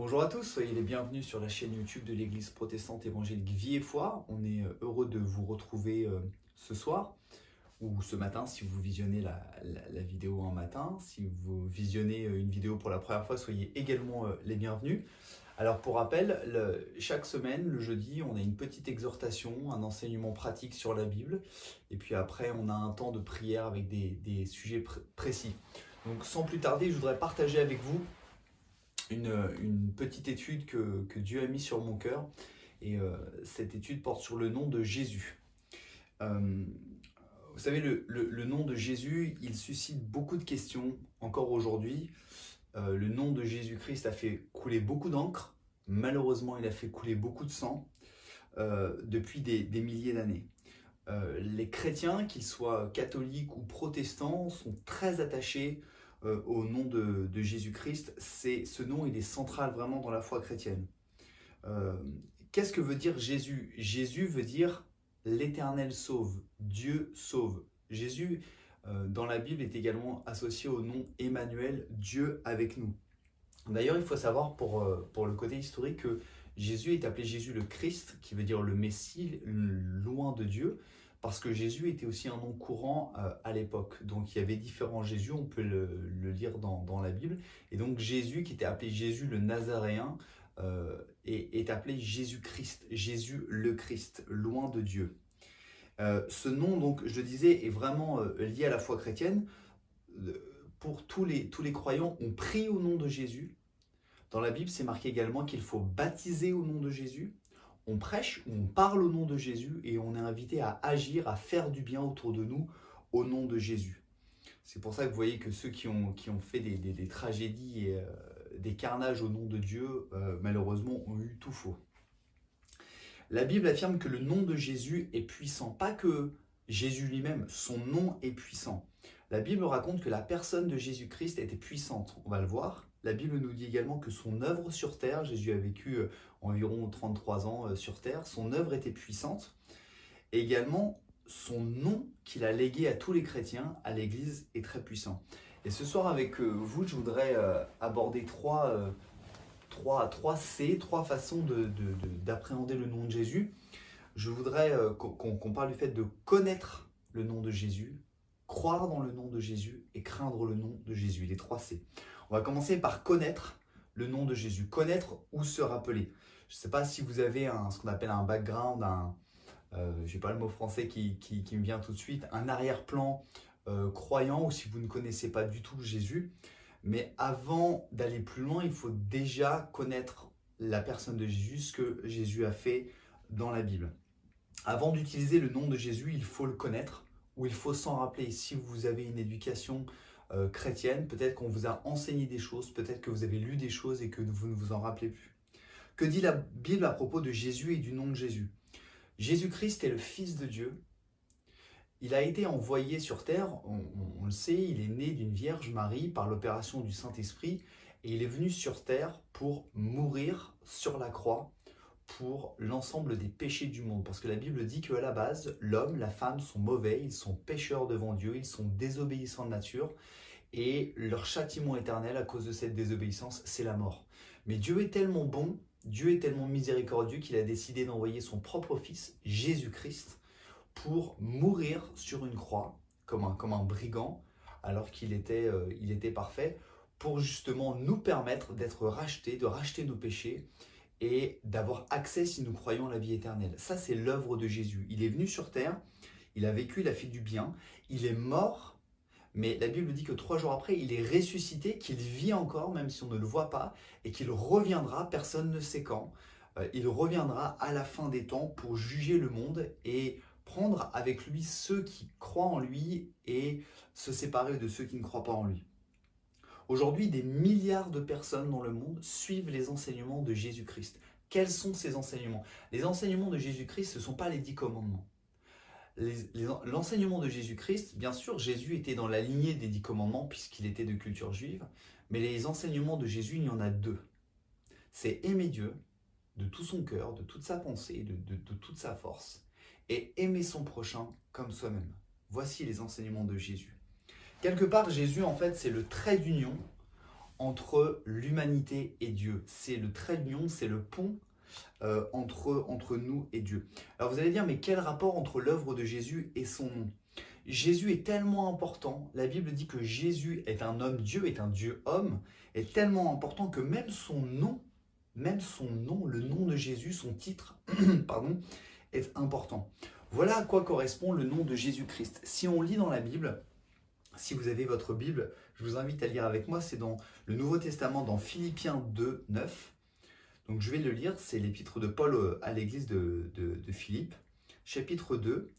Bonjour à tous, soyez les bienvenus sur la chaîne YouTube de l'Église protestante évangélique Vie et Foi. On est heureux de vous retrouver ce soir ou ce matin si vous visionnez la vidéo en matin. Si vous visionnez une vidéo pour la première fois, soyez également les bienvenus. Alors pour rappel, chaque semaine, le jeudi, on a une petite exhortation, un enseignement pratique sur la Bible. Et puis après, on a un temps de prière avec des sujets précis. Donc sans plus tarder, je voudrais partager avec vous une petite étude que Dieu a mis sur mon cœur. Et cette étude porte sur le nom de Jésus. Vous savez, le nom de Jésus, il suscite beaucoup de questions encore aujourd'hui. Le nom de Jésus-Christ a fait couler beaucoup d'encre. Malheureusement, il a fait couler beaucoup de sang depuis des milliers d'années. Les chrétiens, qu'ils soient catholiques ou protestants, sont très attachés au nom de Jésus-Christ. Ce nom, il est central vraiment dans la foi chrétienne. Qu'est-ce que veut dire Jésus? Jésus veut dire l'Éternel sauve, Dieu sauve. Jésus, dans la Bible, est également associé au nom Emmanuel, Dieu avec nous. D'ailleurs, il faut savoir pour le côté historique que Jésus est appelé Jésus le Christ, qui veut dire le Messie, loin de Dieu, parce que Jésus était aussi un nom courant à l'époque. Donc il y avait différents Jésus, on peut le lire dans la Bible. Et donc Jésus, qui était appelé Jésus le Nazaréen, est appelé Jésus-Christ, Jésus le Christ, loin de Dieu. Ce nom, donc, je le disais, est vraiment lié à la foi chrétienne. Pour tous les croyants, on prie au nom de Jésus. Dans la Bible, c'est marqué également qu'il faut baptiser au nom de Jésus. On prêche ou on parle au nom de Jésus et on est invité à agir, à faire du bien autour de nous au nom de Jésus. C'est pour ça que vous voyez que ceux qui ont fait des tragédies et des carnages au nom de Dieu, malheureusement, ont eu tout faux. La Bible affirme que le nom de Jésus est puissant. Pas que Jésus lui-même, son nom est puissant. La Bible raconte que la personne de Jésus-Christ était puissante. On va le voir. La Bible nous dit également que son œuvre sur terre, Jésus a vécu environ 33 ans sur terre, son œuvre était puissante. Et également, son nom qu'il a légué à tous les chrétiens, à l'Église, est très puissant. Et ce soir avec vous, je voudrais aborder trois façons d'appréhender le nom de Jésus. Je voudrais qu'on parle du fait de connaître le nom de Jésus, croire dans le nom de Jésus et craindre le nom de Jésus, les 3 C. On va commencer par connaître le nom de Jésus, connaître ou se rappeler. Je ne sais pas si vous avez ce qu'on appelle un background, je n'ai pas le mot français qui me vient tout de suite, un arrière-plan croyant, ou si vous ne connaissez pas du tout Jésus. Mais avant d'aller plus loin, il faut déjà connaître la personne de Jésus, ce que Jésus a fait dans la Bible. Avant d'utiliser le nom de Jésus, il faut le connaître, ou il faut s'en rappeler. Si vous avez une éducation chrétienne, peut-être qu'on vous a enseigné des choses, peut-être que vous avez lu des choses et que vous ne vous en rappelez plus. Que dit la Bible à propos de Jésus et du nom de Jésus? Jésus-Christ est le Fils de Dieu. Il a été envoyé sur terre, on le sait, il est né d'une Vierge Marie par l'opération du Saint-Esprit et il est venu sur terre pour mourir sur la croix pour l'ensemble des péchés du monde. Parce que la Bible dit qu'à la base, l'homme, la femme sont mauvais, ils sont pécheurs devant Dieu, ils sont désobéissants de nature et leur châtiment éternel à cause de cette désobéissance, c'est la mort. Mais Dieu est tellement bon, Dieu est tellement miséricordieux qu'il a décidé d'envoyer son propre Fils, Jésus-Christ, pour mourir sur une croix, comme un brigand, alors qu'il était parfait, pour justement nous permettre d'être rachetés, de racheter nos péchés, et d'avoir accès, si nous croyons, à la vie éternelle. Ça, c'est l'œuvre de Jésus. Il est venu sur terre, il a vécu, il a fait du bien, il est mort, mais la Bible dit que 3 jours après, il est ressuscité, qu'il vit encore, même si on ne le voit pas, et qu'il reviendra, personne ne sait quand. Il reviendra à la fin des temps pour juger le monde et prendre avec lui ceux qui croient en lui et se séparer de ceux qui ne croient pas en lui. Aujourd'hui, des milliards de personnes dans le monde suivent les enseignements de Jésus-Christ. Quels sont ces enseignements? Les enseignements de Jésus-Christ, ce ne sont pas les 10 commandements. L'enseignement de Jésus-Christ, bien sûr, Jésus était dans la lignée des 10 commandements puisqu'il était de culture juive, mais les enseignements de Jésus, il y en a 2. C'est aimer Dieu de tout son cœur, de toute sa pensée, de toute sa force, et aimer son prochain comme soi-même. Voici les enseignements de Jésus. Quelque part, Jésus, en fait, c'est le trait d'union entre l'humanité et Dieu. C'est le trait d'union, c'est le pont entre nous et Dieu. Alors vous allez dire, mais quel rapport entre l'œuvre de Jésus et son nom? Jésus est tellement important, la Bible dit que Jésus est un homme Dieu, est un Dieu homme, est tellement important que même son nom, le nom de Jésus, son titre, pardon, est important. Voilà à quoi correspond le nom de Jésus-Christ. Si on lit dans la Bible, si vous avez votre Bible, je vous invite à lire avec moi, c'est dans le Nouveau Testament, dans Philippiens 2, 9. Donc je vais le lire, c'est l'épître de Paul à l'église de Philippe, chapitre 2,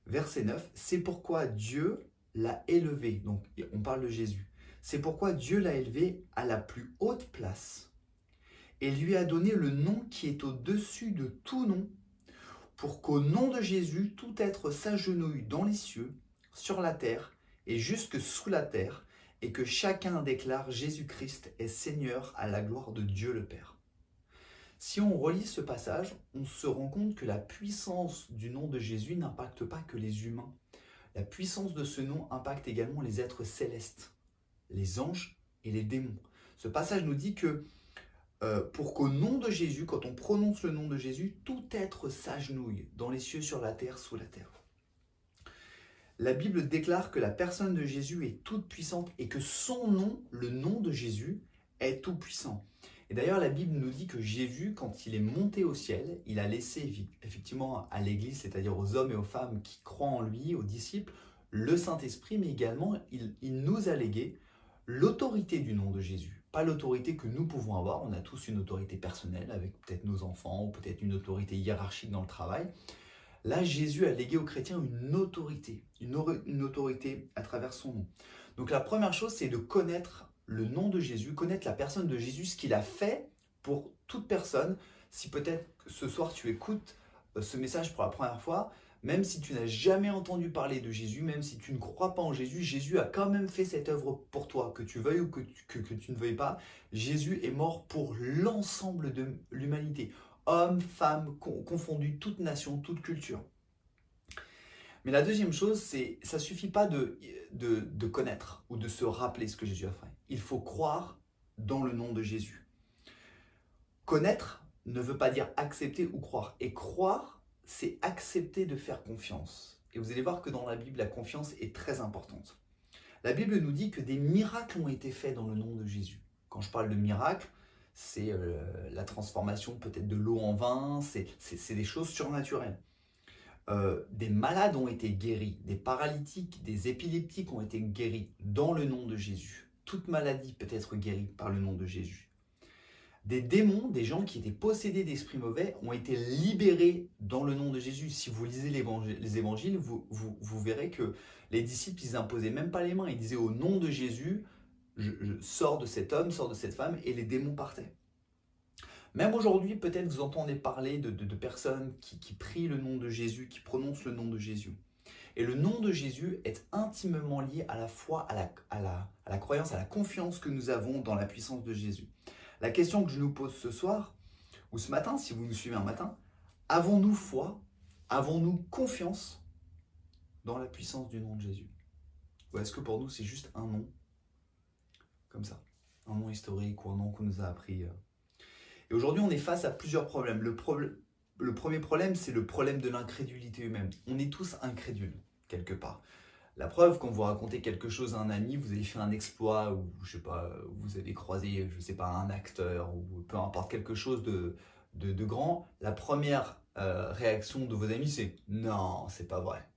verset 9. C'est pourquoi Dieu l'a élevé, donc on parle de Jésus, c'est pourquoi Dieu l'a élevé à la plus haute place et lui a donné le nom qui est au-dessus de tout nom, pour qu'au nom de Jésus, tout être s'agenouille dans les cieux, sur la terre et jusque sous la terre, et que chacun déclare Jésus-Christ est Seigneur à la gloire de Dieu le Père. Si on relit ce passage, on se rend compte que la puissance du nom de Jésus n'impacte pas que les humains. La puissance de ce nom impacte également les êtres célestes, les anges et les démons. Ce passage nous dit que pour qu'au nom de Jésus, quand on prononce le nom de Jésus, tout être s'agenouille dans les cieux, sur la terre, sous la terre. La Bible déclare que la personne de Jésus est toute puissante et que son nom, le nom de Jésus, est tout puissant. Et d'ailleurs, la Bible nous dit que Jésus, quand il est monté au ciel, il a laissé effectivement à l'Église, c'est-à-dire aux hommes et aux femmes qui croient en lui, aux disciples, le Saint-Esprit, mais également, il nous a légué l'autorité du nom de Jésus. Pas l'autorité que nous pouvons avoir, on a tous une autorité personnelle, avec peut-être nos enfants, ou peut-être une autorité hiérarchique dans le travail. Là, Jésus a légué aux chrétiens une autorité à travers son nom. Donc la première chose, c'est de connaître le nom de Jésus, connaître la personne de Jésus, ce qu'il a fait pour toute personne. Si peut-être ce soir tu écoutes ce message pour la première fois, même si tu n'as jamais entendu parler de Jésus, même si tu ne crois pas en Jésus, Jésus a quand même fait cette œuvre pour toi, que tu veuilles ou que tu ne veuilles pas. Jésus est mort pour l'ensemble de l'humanité, hommes, femmes, confondus, toute nation, toute culture. Mais la deuxième chose, c'est ça ne suffit pas de connaître ou de se rappeler ce que Jésus a fait. Il faut croire dans le nom de Jésus. Connaître ne veut pas dire accepter ou croire. Et croire, c'est accepter de faire confiance. Et vous allez voir que dans la Bible, la confiance est très importante. La Bible nous dit que des miracles ont été faits dans le nom de Jésus. Quand je parle de miracles, c'est la transformation peut-être de l'eau en vin, c'est des choses surnaturelles. Des malades ont été guéris, des paralytiques, des épileptiques ont été guéris dans le nom de Jésus. Toute maladie peut être guérie par le nom de Jésus. Des démons, des gens qui étaient possédés d'esprits mauvais, ont été libérés dans le nom de Jésus. Si vous lisez les évangiles, vous verrez que les disciples, ils imposaient même pas les mains. Ils disaient au nom de Jésus, je sors de cet homme, sors de cette femme, et les démons partaient. Même aujourd'hui, peut-être vous entendez parler de personnes qui prient le nom de Jésus, qui prononcent le nom de Jésus. Et le nom de Jésus est intimement lié à la foi, à la croyance, à la confiance que nous avons dans la puissance de Jésus. La question que je nous pose ce soir, ou ce matin, si vous nous suivez un matin, avons-nous foi, avons-nous confiance dans la puissance du nom de Jésus? Ou est-ce que pour nous, c'est juste un nom, comme ça, un nom historique ou un nom qu'on nous a appris Et aujourd'hui, on est face à plusieurs problèmes. Le premier problème, c'est le problème de l'incrédulité humaine. On est tous incrédules, quelque part. La preuve, quand vous racontez quelque chose à un ami, vous avez fait un exploit, ou je sais pas, vous avez croisé, je sais pas, un acteur, ou peu importe, quelque chose de grand, la première réaction de vos amis, c'est « Non, c'est pas vrai ».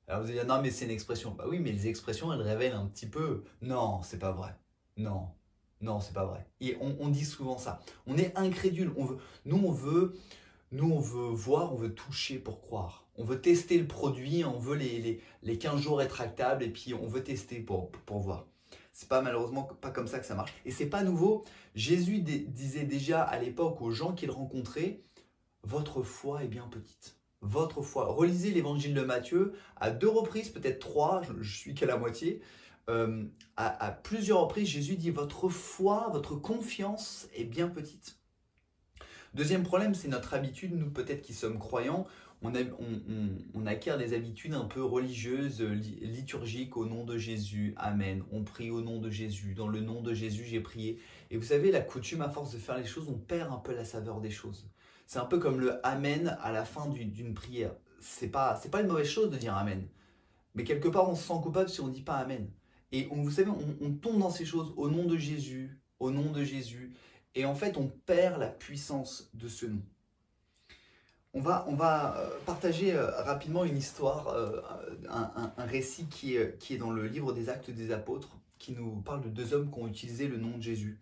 Alors vous allez dire « Non, mais c'est une expression ». Bah oui, mais les expressions, elles révèlent un petit peu « Non, c'est pas vrai ». Non. Non, c'est pas vrai. Et on dit souvent ça. On est incrédule. Nous, on veut voir, on veut toucher pour croire. On veut tester le produit, on veut les 15 jours rétractables et puis on veut tester pour voir. C'est pas malheureusement pas comme ça que ça marche. Et c'est pas nouveau. Jésus disait déjà à l'époque aux gens qu'il rencontrait, votre foi est bien petite. Votre foi. Relisez l'évangile de Matthieu à 2 reprises, peut-être 3, je suis qu'à la moitié. À plusieurs reprises, Jésus dit votre foi, votre confiance est bien petite. Deuxième problème, c'est notre habitude, nous peut-être qui sommes croyants, on acquiert des habitudes un peu religieuses, liturgiques, au nom de Jésus, Amen. On prie au nom de Jésus, dans le nom de Jésus j'ai prié. Et vous savez, la coutume, à force de faire les choses, on perd un peu la saveur des choses. C'est un peu comme le Amen à la fin d'une prière. C'est pas une mauvaise chose de dire Amen. Mais quelque part, on se sent coupable si on ne dit pas Amen. Et vous savez, on tombe dans ces choses au nom de Jésus, au nom de Jésus. Et en fait, on perd la puissance de ce nom. On va partager rapidement une histoire, un récit qui est dans le livre des Actes des Apôtres, qui nous parle de deux hommes qui ont utilisé le nom de Jésus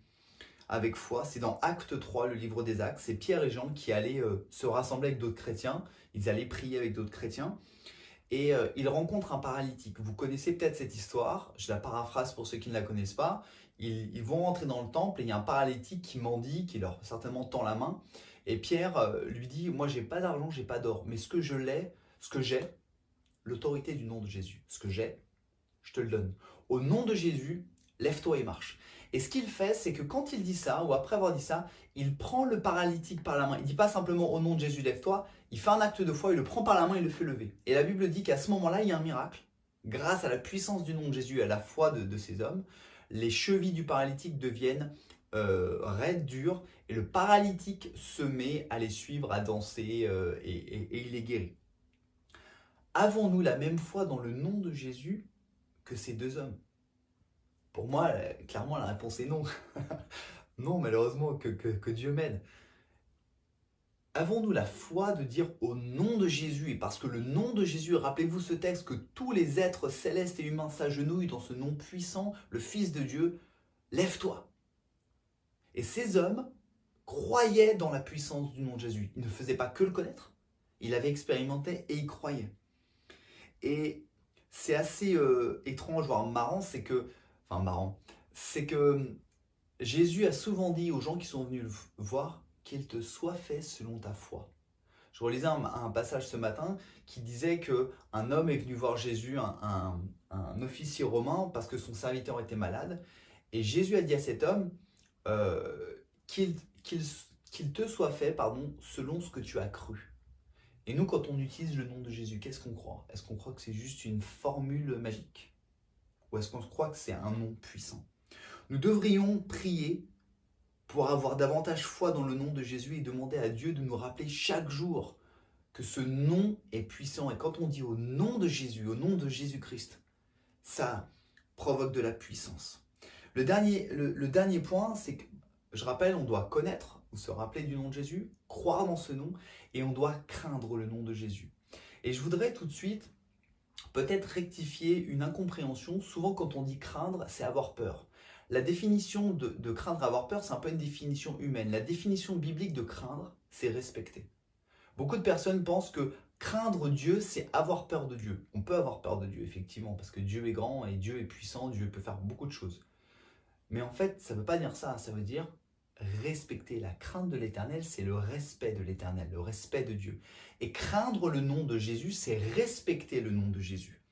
avec foi. C'est dans Acte 3, le livre des Actes. C'est Pierre et Jean qui allaient se rassembler avec d'autres chrétiens. Ils allaient prier avec d'autres chrétiens. Et ils rencontrent un paralytique. Vous connaissez peut-être cette histoire. Je la paraphrase pour ceux qui ne la connaissent pas. Ils vont rentrer dans le temple et il y a un paralytique qui mendie, qui leur certainement tend la main. Et Pierre lui dit, moi j'ai pas d'argent, j'ai pas d'or, mais ce que j'ai, l'autorité du nom de Jésus, ce que j'ai, je te le donne. Au nom de Jésus, lève-toi et marche. Et ce qu'il fait, c'est que quand il dit ça, ou après avoir dit ça, il prend le paralytique par la main. Il ne dit pas simplement au nom de Jésus, lève-toi, il fait un acte de foi, il le prend par la main et le fait lever. Et la Bible dit qu'à ce moment-là, il y a un miracle. Grâce à la puissance du nom de Jésus et à la foi de ces hommes, les chevilles du paralytique deviennent raides, dures, et le paralytique se met à les suivre, à danser, et il est guéri. Avons-nous la même foi dans le nom de Jésus que ces deux hommes? Pour moi, clairement, la réponse est non. Non, malheureusement, que Dieu m'aide. Avons-nous la foi de dire au nom de Jésus, et parce que le nom de Jésus, rappelez-vous ce texte, que tous les êtres célestes et humains s'agenouillent dans ce nom puissant, le Fils de Dieu, lève-toi. Et ces hommes croyaient dans la puissance du nom de Jésus. Ils ne faisaient pas que le connaître, ils l'avaient expérimenté et ils croyaient. Et c'est assez étrange, voire marrant, c'est que Jésus a souvent dit aux gens qui sont venus le voir, qu'il te soit fait selon ta foi. Je relisais un passage ce matin qui disait qu'un homme est venu voir Jésus, un officier romain, parce que son serviteur était malade. Et Jésus a dit à cet homme qu'il te soit fait, selon ce que tu as cru. Et nous, quand on utilise le nom de Jésus, qu'est-ce qu'on croit? Est-ce qu'on croit que c'est juste une formule magique? Ou est-ce qu'on croit que c'est un nom puissant? Nous devrions prier pour avoir davantage foi dans le nom de Jésus et demander à Dieu de nous rappeler chaque jour que ce nom est puissant. Et quand on dit au nom de Jésus, au nom de Jésus-Christ, ça provoque de la puissance. Le dernier point, c'est que, je rappelle, on doit connaître ou se rappeler du nom de Jésus, croire dans ce nom, et on doit craindre le nom de Jésus. Et je voudrais tout de suite peut-être rectifier une incompréhension. Souvent quand on dit craindre, c'est avoir peur. La définition de craindre, avoir peur, c'est un peu une définition humaine. La définition biblique de craindre, c'est respecter. Beaucoup de personnes pensent que craindre Dieu, c'est avoir peur de Dieu. On peut avoir peur de Dieu, effectivement, parce que Dieu est grand et Dieu est puissant, Dieu peut faire beaucoup de choses. Mais en fait, ça ne veut pas dire ça, ça veut dire respecter. La crainte de l'Éternel, c'est le respect de l'Éternel, le respect de Dieu. Et craindre le nom de Jésus, c'est respecter le nom de Jésus.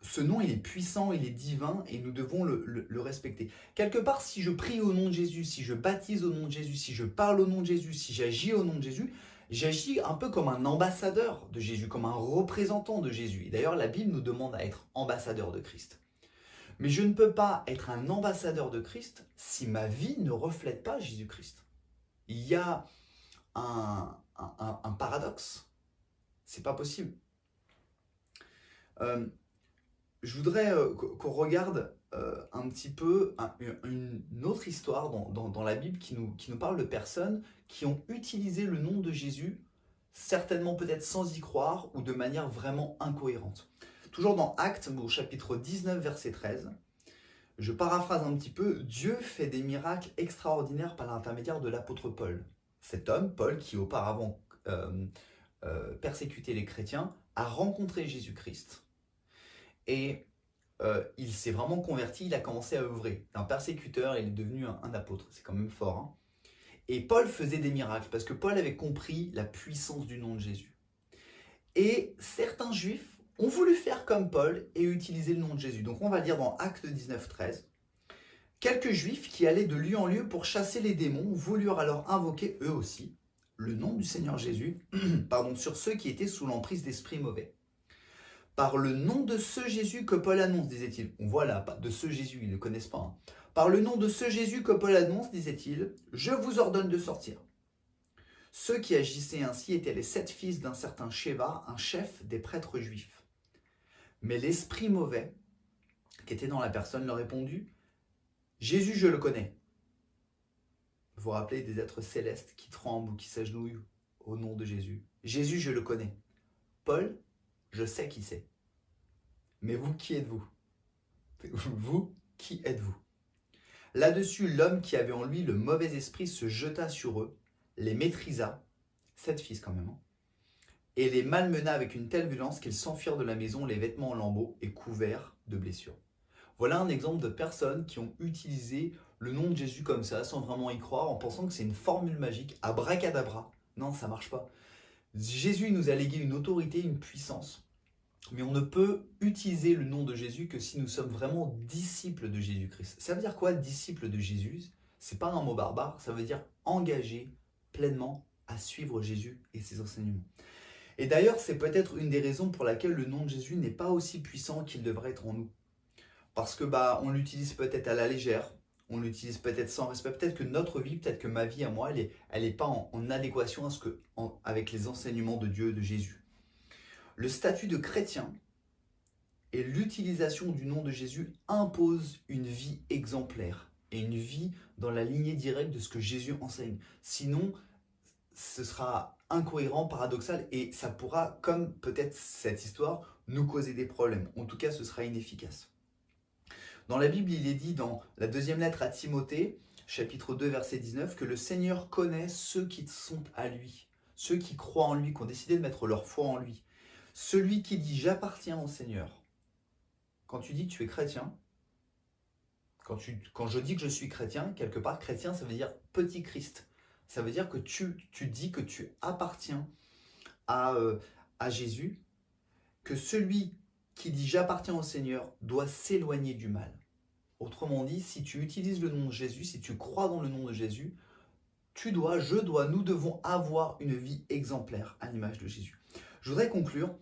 Ce nom, il est puissant, il est divin et nous devons le respecter. Quelque part, si je prie au nom de Jésus, si je baptise au nom de Jésus, si je parle au nom de Jésus, si j'agis au nom de Jésus, j'agis un peu comme un ambassadeur de Jésus, comme un représentant de Jésus. Et d'ailleurs, la Bible nous demande à être ambassadeur de Christ. Mais je ne peux pas être un ambassadeur de Christ si ma vie ne reflète pas Jésus-Christ. Il y a un paradoxe. C'est pas possible. Je voudrais qu'on regarde un petit peu une autre histoire dans la Bible qui nous parle de personnes qui ont utilisé le nom de Jésus, certainement peut-être sans y croire ou de manière vraiment incohérente. Toujours dans Actes, au chapitre 19, verset 13, je paraphrase un petit peu, Dieu fait des miracles extraordinaires par l'intermédiaire de l'apôtre Paul. Cet homme, Paul, qui auparavant persécutait les chrétiens, a rencontré Jésus-Christ. Et il s'est vraiment converti, il a commencé à œuvrer. D'un persécuteur, il est devenu un apôtre. C'est quand même fort. Hein. Et Paul faisait des miracles parce que Paul avait compris la puissance du nom de Jésus. Et certains juifs ont voulu faire comme Paul et utiliser le nom de Jésus. Donc on va lire dans Actes 19, 13. Quelques juifs qui allaient de lieu en lieu pour chasser les démons voulurent alors invoquer eux aussi le nom du Seigneur Jésus sur ceux qui étaient sous l'emprise d'esprits mauvais. Par le nom de ce Jésus que Paul annonce, disait-il. On voit là, de ce Jésus, ils ne le connaissent pas. Hein. Par le nom de ce Jésus que Paul annonce, disait-il, je vous ordonne de sortir. Ceux qui agissaient ainsi étaient les 7 fils d'un certain Sheva, un chef des prêtres juifs. Mais l'esprit mauvais, qui était dans la personne, leur répondit, Jésus, je le connais. Vous vous rappelez des êtres célestes qui tremblent ou qui s'agenouillent au nom de Jésus. Jésus, je le connais. Paul, je sais qui c'est. Mais vous, qui êtes-vous? Vous, qui êtes-vous? Là-dessus, l'homme qui avait en lui le mauvais esprit se jeta sur eux, les maîtrisa, 7 fils quand même, hein, et les malmena avec une telle violence qu'ils s'enfuirent de la maison, les vêtements en lambeaux et couverts de blessures. Voilà un exemple de personnes qui ont utilisé le nom de Jésus comme ça, sans vraiment y croire, en pensant que c'est une formule magique, abracadabra. Non, ça ne marche pas. Jésus nous a légué une autorité, une puissance, mais on ne peut utiliser le nom de Jésus que si nous sommes vraiment disciples de Jésus-Christ. Ça veut dire quoi, disciple de Jésus? C'est pas un mot barbare, ça veut dire engagé pleinement à suivre Jésus et ses enseignements. Et d'ailleurs, c'est peut-être une des raisons pour laquelle le nom de Jésus n'est pas aussi puissant qu'il devrait être en nous. Parce que on l'utilise peut-être à la légère, on l'utilise peut-être sans respect, peut-être que notre vie, peut-être que ma vie à moi, elle n'est pas en adéquation avec les enseignements de Dieu, de Jésus. Le statut de chrétien et l'utilisation du nom de Jésus imposent une vie exemplaire et une vie dans la lignée directe de ce que Jésus enseigne. Sinon, ce sera incohérent, paradoxal, et ça pourra, comme peut-être cette histoire, nous causer des problèmes. En tout cas, ce sera inefficace. Dans la Bible, il est dit dans la deuxième lettre à Timothée, chapitre 2, verset 19, que le Seigneur connaît ceux qui sont à lui, ceux qui croient en lui, qui ont décidé de mettre leur foi en lui. Celui qui dit « j'appartiens au Seigneur ». Quand tu dis que tu es chrétien, quand je dis que je suis chrétien, quelque part, chrétien, ça veut dire petit Christ. Ça veut dire que tu dis que tu appartiens à Jésus, que celui qui dit « j'appartiens au Seigneur » doit s'éloigner du mal. Autrement dit, si tu utilises le nom de Jésus, si tu crois dans le nom de Jésus, nous devons avoir une vie exemplaire à l'image de Jésus. Je voudrais conclure,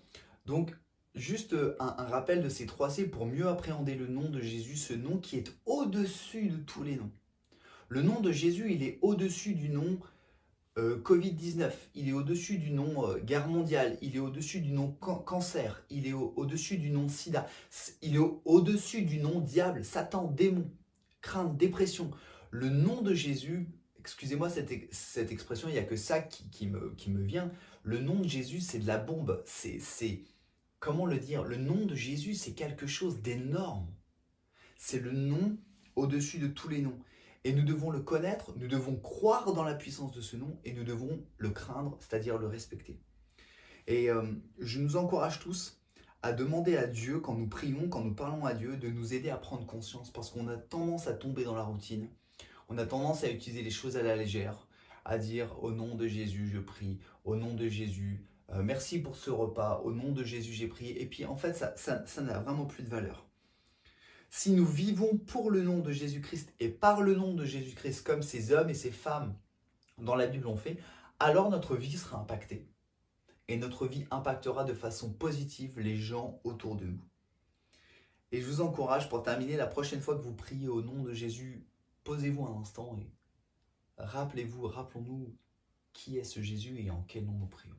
donc, juste un rappel de ces 3 C pour mieux appréhender le nom de Jésus, ce nom qui est au-dessus de tous les noms. Le nom de Jésus, il est au-dessus du nom Covid-19, il est au-dessus du nom guerre mondiale, il est au-dessus du nom cancer, il est au-dessus du nom sida, il est au-dessus du nom diable, Satan, démon, crainte, dépression. Le nom de Jésus, excusez-moi cette expression, il n'y a que ça qui me vient. Le nom de Jésus, c'est de la bombe. Comment le dire? Le nom de Jésus, c'est quelque chose d'énorme. C'est le nom au-dessus de tous les noms. Et nous devons le connaître, nous devons croire dans la puissance de ce nom et nous devons le craindre, c'est-à-dire le respecter. Et je nous encourage tous à demander à Dieu, quand nous prions, quand nous parlons à Dieu, de nous aider à prendre conscience parce qu'on a tendance à tomber dans la routine. On a tendance à utiliser les choses à la légère, à dire « au nom de Jésus, je prie »,« au nom de Jésus, merci pour ce repas »,« au nom de Jésus, j'ai prié ». Et puis en fait, ça n'a vraiment plus de valeur. Si nous vivons pour le nom de Jésus-Christ et par le nom de Jésus-Christ, comme ces hommes et ces femmes dans la Bible l'ont fait, alors notre vie sera impactée. Et notre vie impactera de façon positive les gens autour de nous. Et je vous encourage, pour terminer, la prochaine fois que vous priez au nom de Jésus, posez-vous un instant et rappelons-nous qui est ce Jésus et en quel nom nous prions.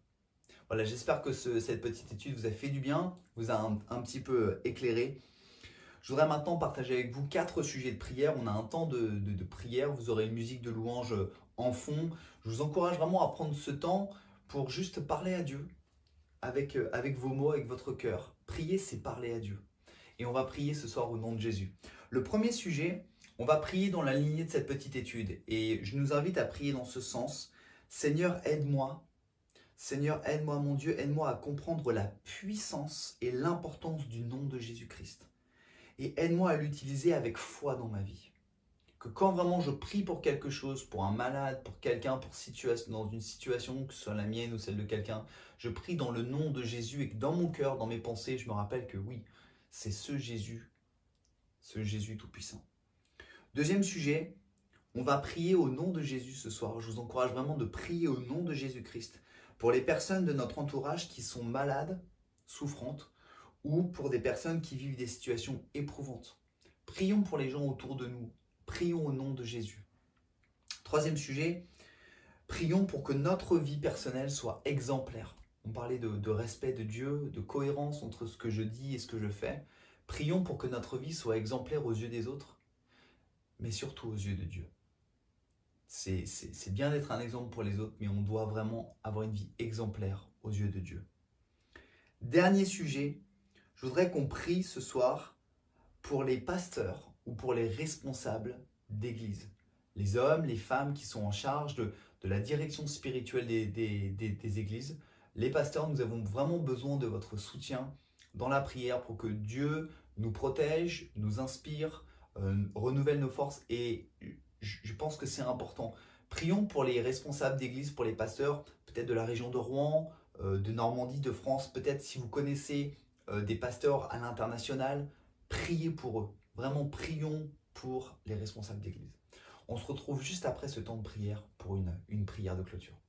Voilà, j'espère que cette petite étude vous a fait du bien, vous a un petit peu éclairé. Je voudrais maintenant partager avec vous 4 sujets de prière. On a un temps de prière, vous aurez une musique de louange en fond. Je vous encourage vraiment à prendre ce temps pour juste parler à Dieu avec vos mots, avec votre cœur. Prier, c'est parler à Dieu. Et on va prier ce soir au nom de Jésus. Le premier sujet, on va prier dans la lignée de cette petite étude. Et je nous invite à prier dans ce sens. Seigneur, aide-moi. Seigneur, aide-moi, mon Dieu, aide-moi à comprendre la puissance et l'importance du nom de Jésus-Christ. Et aide-moi à l'utiliser avec foi dans ma vie. Que quand vraiment je prie pour quelque chose, pour un malade, pour quelqu'un, dans une situation, que ce soit la mienne ou celle de quelqu'un, je prie dans le nom de Jésus et que dans mon cœur, dans mes pensées, je me rappelle que oui, c'est ce Jésus tout-puissant. Deuxième sujet, On va prier au nom de Jésus ce soir. Je vous encourage vraiment de prier au nom de Jésus-Christ pour les personnes de notre entourage qui sont malades, souffrantes, ou pour des personnes qui vivent des situations éprouvantes. Prions pour les gens autour de nous. Prions au nom de Jésus. Troisième sujet, prions pour que notre vie personnelle soit exemplaire. On parlait de respect de Dieu, de cohérence entre ce que je dis et ce que je fais. Prions pour que notre vie soit exemplaire aux yeux des autres, mais surtout aux yeux de Dieu. C'est bien d'être un exemple pour les autres, mais on doit vraiment avoir une vie exemplaire aux yeux de Dieu. Dernier sujet, je voudrais qu'on prie ce soir pour les pasteurs ou pour les responsables d'église. Les hommes, les femmes qui sont en charge de la direction spirituelle des églises. Les pasteurs, nous avons vraiment besoin de votre soutien dans la prière pour que Dieu nous protège, nous inspire, renouvelle nos forces. Et je pense que c'est important. Prions pour les responsables d'église, pour les pasteurs, peut-être de la région de Rouen, de Normandie, de France. Peut-être si vous connaissez des pasteurs à l'international, priez pour eux. Vraiment, prions pour les responsables d'église. On se retrouve juste après ce temps de prière pour une prière de clôture.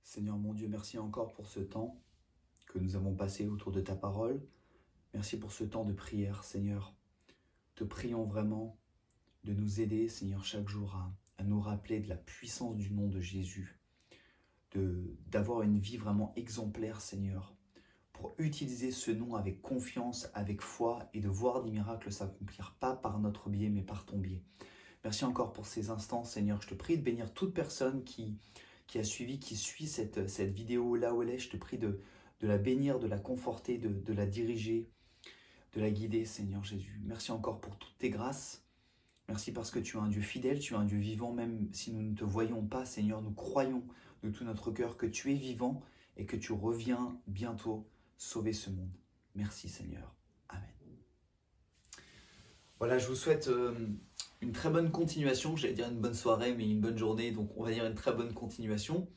Seigneur mon Dieu, merci encore pour ce temps que nous avons passé autour de ta parole. Merci pour ce temps de prière, Seigneur. Te prions vraiment de nous aider, Seigneur, chaque jour à nous rappeler de la puissance du nom de Jésus, d'avoir une vie vraiment exemplaire, Seigneur, pour utiliser ce nom avec confiance, avec foi et de voir des miracles s'accomplir, pas par notre biais, mais par ton biais. Merci encore pour ces instants, Seigneur. Je te prie de bénir toute personne qui a suivi, qui suit cette vidéo là où elle est. Je te prie de la bénir, de la conforter, de la diriger, de la guider, Seigneur Jésus. Merci encore pour toutes tes grâces. Merci parce que tu es un Dieu fidèle, tu es un Dieu vivant, même si nous ne te voyons pas, Seigneur, nous croyons de tout notre cœur que tu es vivant et que tu reviens bientôt sauver ce monde. Merci, Seigneur. Amen. Voilà, je vous souhaite une très bonne continuation. J'allais dire une bonne soirée, mais une bonne journée, donc on va dire une très bonne continuation.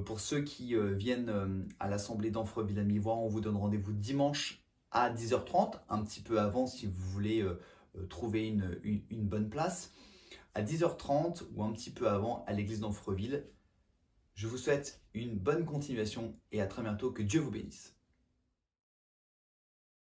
Pour ceux qui viennent à l'Assemblée d'Amfreville à Mi-Voix, on vous donne rendez-vous dimanche à 10h30, un petit peu avant si vous voulez trouver une bonne place. À 10h30 ou un petit peu avant à l'église d'Amfreville. Je vous souhaite une bonne continuation et à très bientôt. Que Dieu vous bénisse.